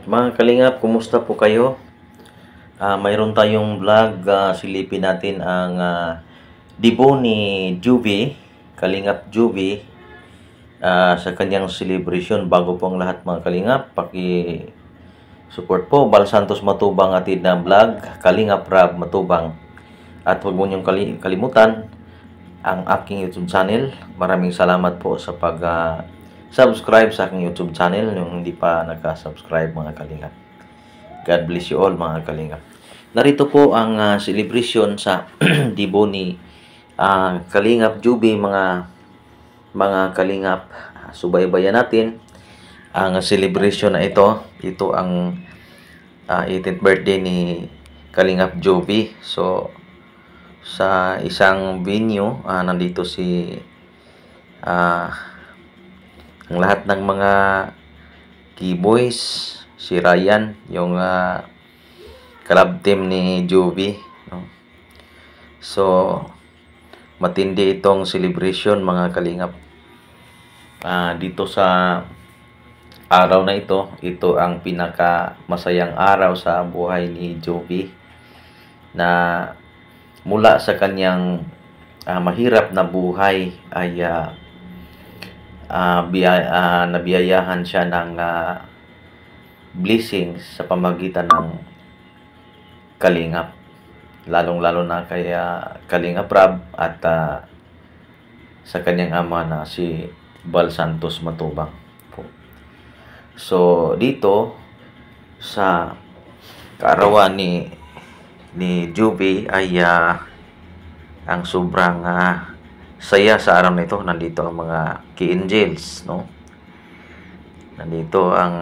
Mga kalingap, kumusta po kayo? Mayroon tayong vlog, silipin natin ang dibo ni Juvie, Kalingap Juvie, sa kanyang celebration. Bago po ang lahat mga kalingap, support po Bal Santos Matubang atid na vlog, Kalingap Rab Matubang. At huwag mo niyong kalimutan ang aking YouTube channel. Maraming salamat po sa subscribe sa aking YouTube channel, yung hindi pa nagka-subscribe mga kalingap. God bless you all mga kalingap. Narito po ang celebration sa dibo ni Kalingap Juvie, mga kalingap. Subaybayan natin ang celebration na ito. Ito ang 18th birthday ni Kalingap Juvie. So sa isang venue, nandito si ang lahat ng mga keyboys, si Ryan, yung club team ni Juvie, no? So matindi itong celebration mga kalingap. Dito sa araw na ito ang pinaka masayang araw sa buhay ni Juvie, na mula sa kanyang mahirap na buhay ay nabiyayahan siya ng blessings sa pamagitan ng kalingap, lalong-lalo na kay Kalingap Rab at sa kanyang ama na si Bal Santos Matubang po. So dito sa kaarawan ni Juvie ay ang sobrang saya sa araw nito. Nandito ang mga key angels, no? Nandito ang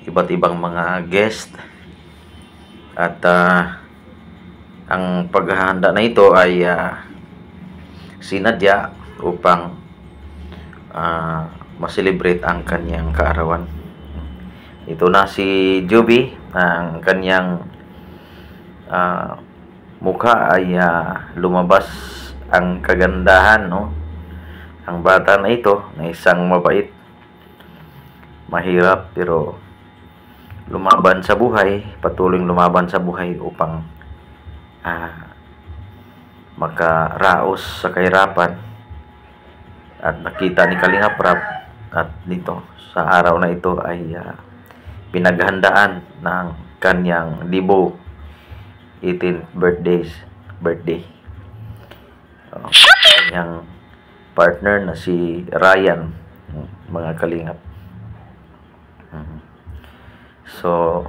iba't ibang mga guest, at ang paghahanda na ito ay sinadya upang ma-celebrate ang kanyang kaarawan. Ito na si Juvie, ang kanyang mukha ay lumabas ang kagandahan, no? Ang bata na ito na isang mabait, mahirap pero lumaban sa buhay, patuloy lumaban sa buhay upang makaraos sa kahirapan. At nakita ni Kalingap Rab at dito sa araw na ito ay pinaghandaan ng kanyang dibo 18th birthday. Kanyang partner na si Ryan, mga kalingap. So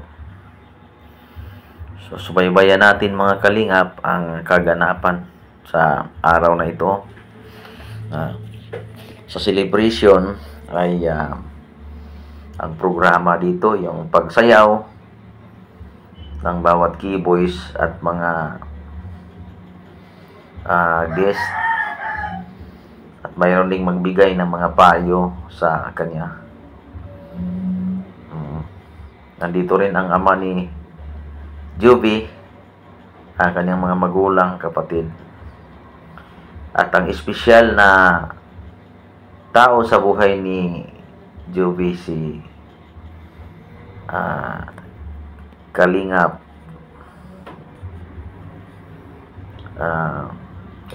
subaybayan natin mga kalingap ang kaganapan sa araw na ito. Sa celebration ay ang programa dito yung pagsayaw ng bawat keyboys at mga guest, at mayroon ding magbigay ng mga payo sa kanya. Nandito rin ang ama ni Juvie, ang kanyang mga magulang, kapatid, at ang espesyal na tao sa buhay ni Juvie, si Kalingap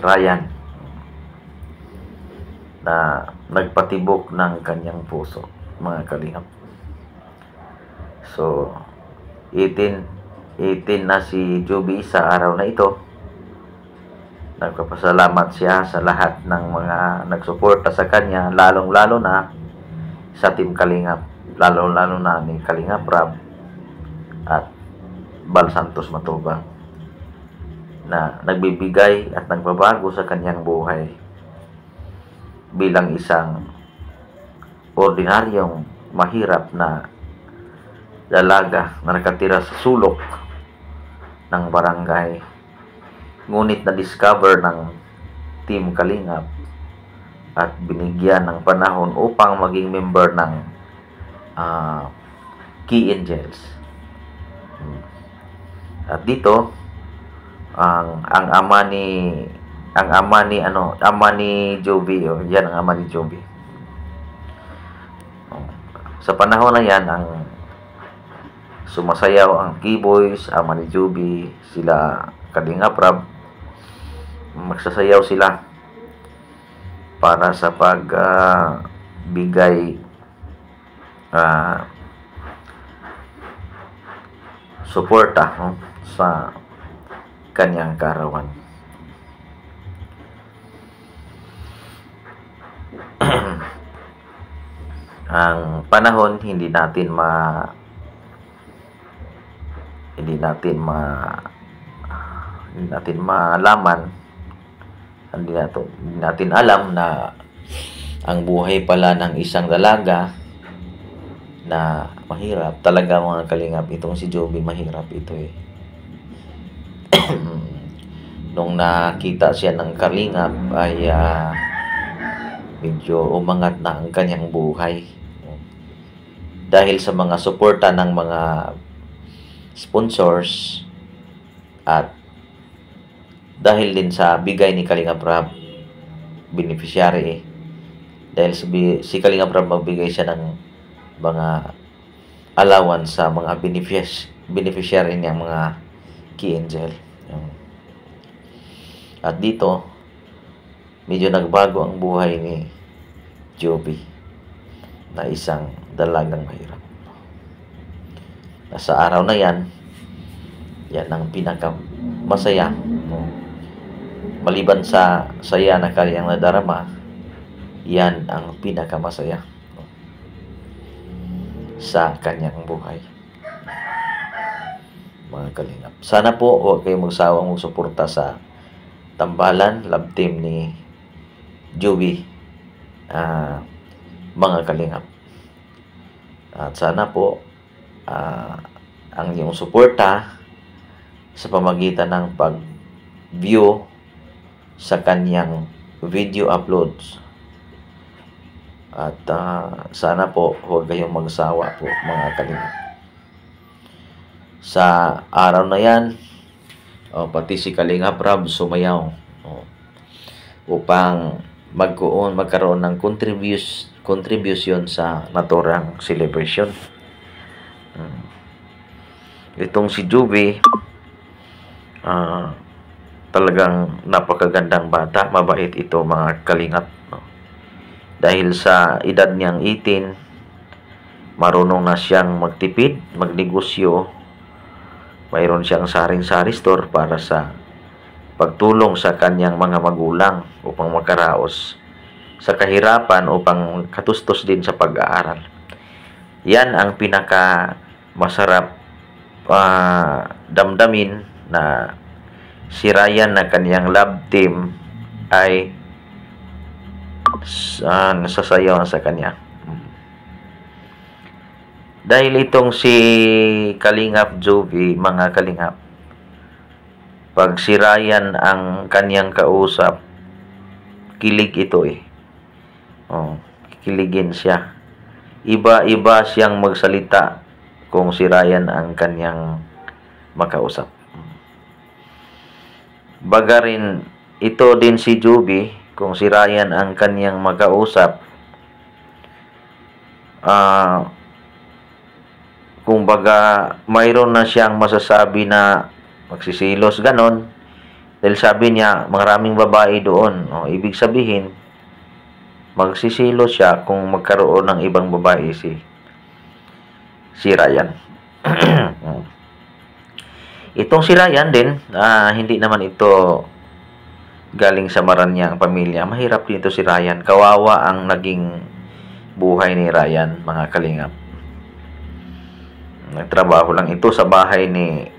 Ryan, na nagpatibok ng kanyang puso mga kalingap. So 18 na si Juvie sa araw na ito. Nagpapasalamat siya sa lahat ng mga nagsuporta sa kanya, lalong-lalo na sa Team Kalingap, lalong-lalo na ni Kalingap Rab at Bal Santos Matubang, na nagbibigay at nagbabago sa kanyang buhay bilang isang ordinaryong mahirap na dalaga na nakatira sa sulok ng barangay, ngunit na-discover ng Team Kalingap at binigyan ng panahon upang maging member ng Key Angels. At dito ang ama ni Juvie, yan ang ama ni Juvie. Sa panahon na yan, ang sumasayaw ang K-Boys, ama ni Joby, sila Kalingap Rab. Magsasayaw sila para sa bigay suporta sa kanyang karawan. Ang panahon hindi natin malaman, hindi natin alam na ang buhay pala ng isang dalaga na mahirap talaga, mga kalingap. Itong si Joby, mahirap ito eh. Nung nakita siya ng kalingap ay medyo umangat na ang kanyang buhay dahil sa mga suporta ng mga sponsors at dahil din sa bigay ni Kalingap Rab, beneficiary dahil si Kalingap Rab magbigay siya ng mga allowance sa mga beneficiary niya, mga key angel. At dito medyo nagbago ang buhay ni Joby na isang dalagang mahirap. Sa araw na yan ang pinaka masaya, maliban sa saya na kanyang nadarama, yan ang pinaka masaya sa kanyang buhay, mga kalingap. Sana po huwag kayong magsawang magsuporta sa tambalan love team ni Joby, mga kalingap. At sana po ang iyong suporta sa pamagitan ng pag-view sa kanyang video uploads. At sana po huwag kayong magsawa po, mga kalingap. Sa araw na yan, pati si Kalingap Rab sumayaw upang magkaroon ng contribution sa naturang celebration. Itong si Joby, talagang napakagandang bata, mabait ito, mga kalingap. Dahil sa edad niyang 18, marunong na siyang magtipid, magnegosyo. Mayroon siyang saring-sari store para sa pagtulong sa kanyang mga magulang upang makaraos sa kahirapan, upang katustos din sa pag-aaral. Yan ang pinaka masarap damdamin, na si Ryan na kanyang love team ay nasasayaw sa kanya. Dahil itong si Kalingap Joby, mga kalingap, pag si Ryan ang kanyang kausap, kilig ito eh. Kiligin siya. Iba-iba siyang magsalita kung si Ryan ang kanyang makausap. Bagarin ito din si Joby, kung si Ryan ang kanyang makausap, kung baga mayroon na siyang masasabi na magsisilos, ganon. Dahil sabi niya, maraming babae doon. Ibig sabihin, magsisilos siya kung magkaroon ng ibang babae si Ryan. Itong si Ryan din, hindi naman ito galing sa Maranyang pamilya. Mahirap dito si Ryan. Kawawa ang naging buhay ni Ryan, mga kalingap. Nagtrabaho lang ito sa bahay ni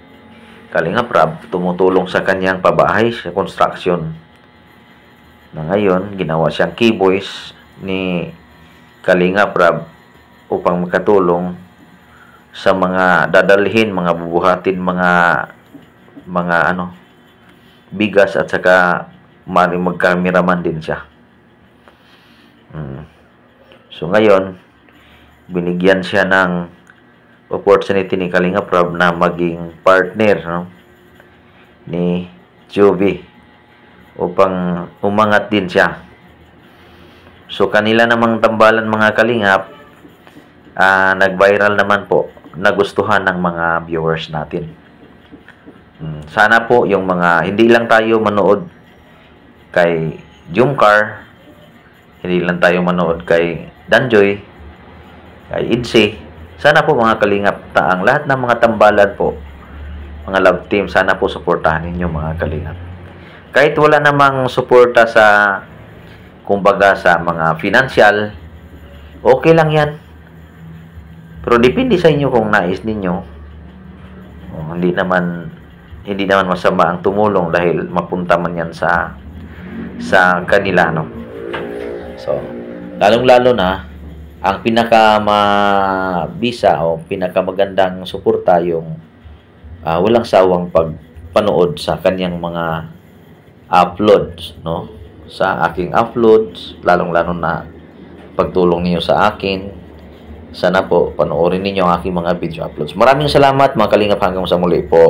Kalingap Rab, tumutulong sa kanyang pabahay sa construction. Na ngayon, ginawa siyang key-boys ni Kalingap Rab upang makatulong sa mga dadalhin, mga bubuhatin, mga bigas, at saka magkameraman din siya. So ngayon, binigyan siya ng opportunity ni Kalingap Rab na maging partner ni Joby upang umangat din siya. So kanila namang tambalan, mga kalingap, nag-viral naman po nagustuhan ng mga viewers natin. Sana po yung mga, hindi lang tayo manood kay Jumcar, hindi lang tayo manood kay Danjoy, kay Idse. Sana po mga kalingap, taang lahat ng mga tambalan po, mga love team, sana po suportahan ninyo mga kalingap. Kahit wala namang suporta sa, kumbaga sa mga financial, okay lang yan. Pero depende sa inyo kung nais ninyo. Hindi naman masama ang tumulong dahil mapunta man yan sa kanila, no. So, lalong-lalo na ang pinakamabisa o pinakamagandang suporta yung walang sawang pagpanood sa kanyang mga uploads, no? Sa aking uploads, lalong-lalo na pagtulong niyo sa akin. Sana po panoorin ninyo ang aking mga video uploads. Maraming salamat mga kalingap, hanggang sa muli po.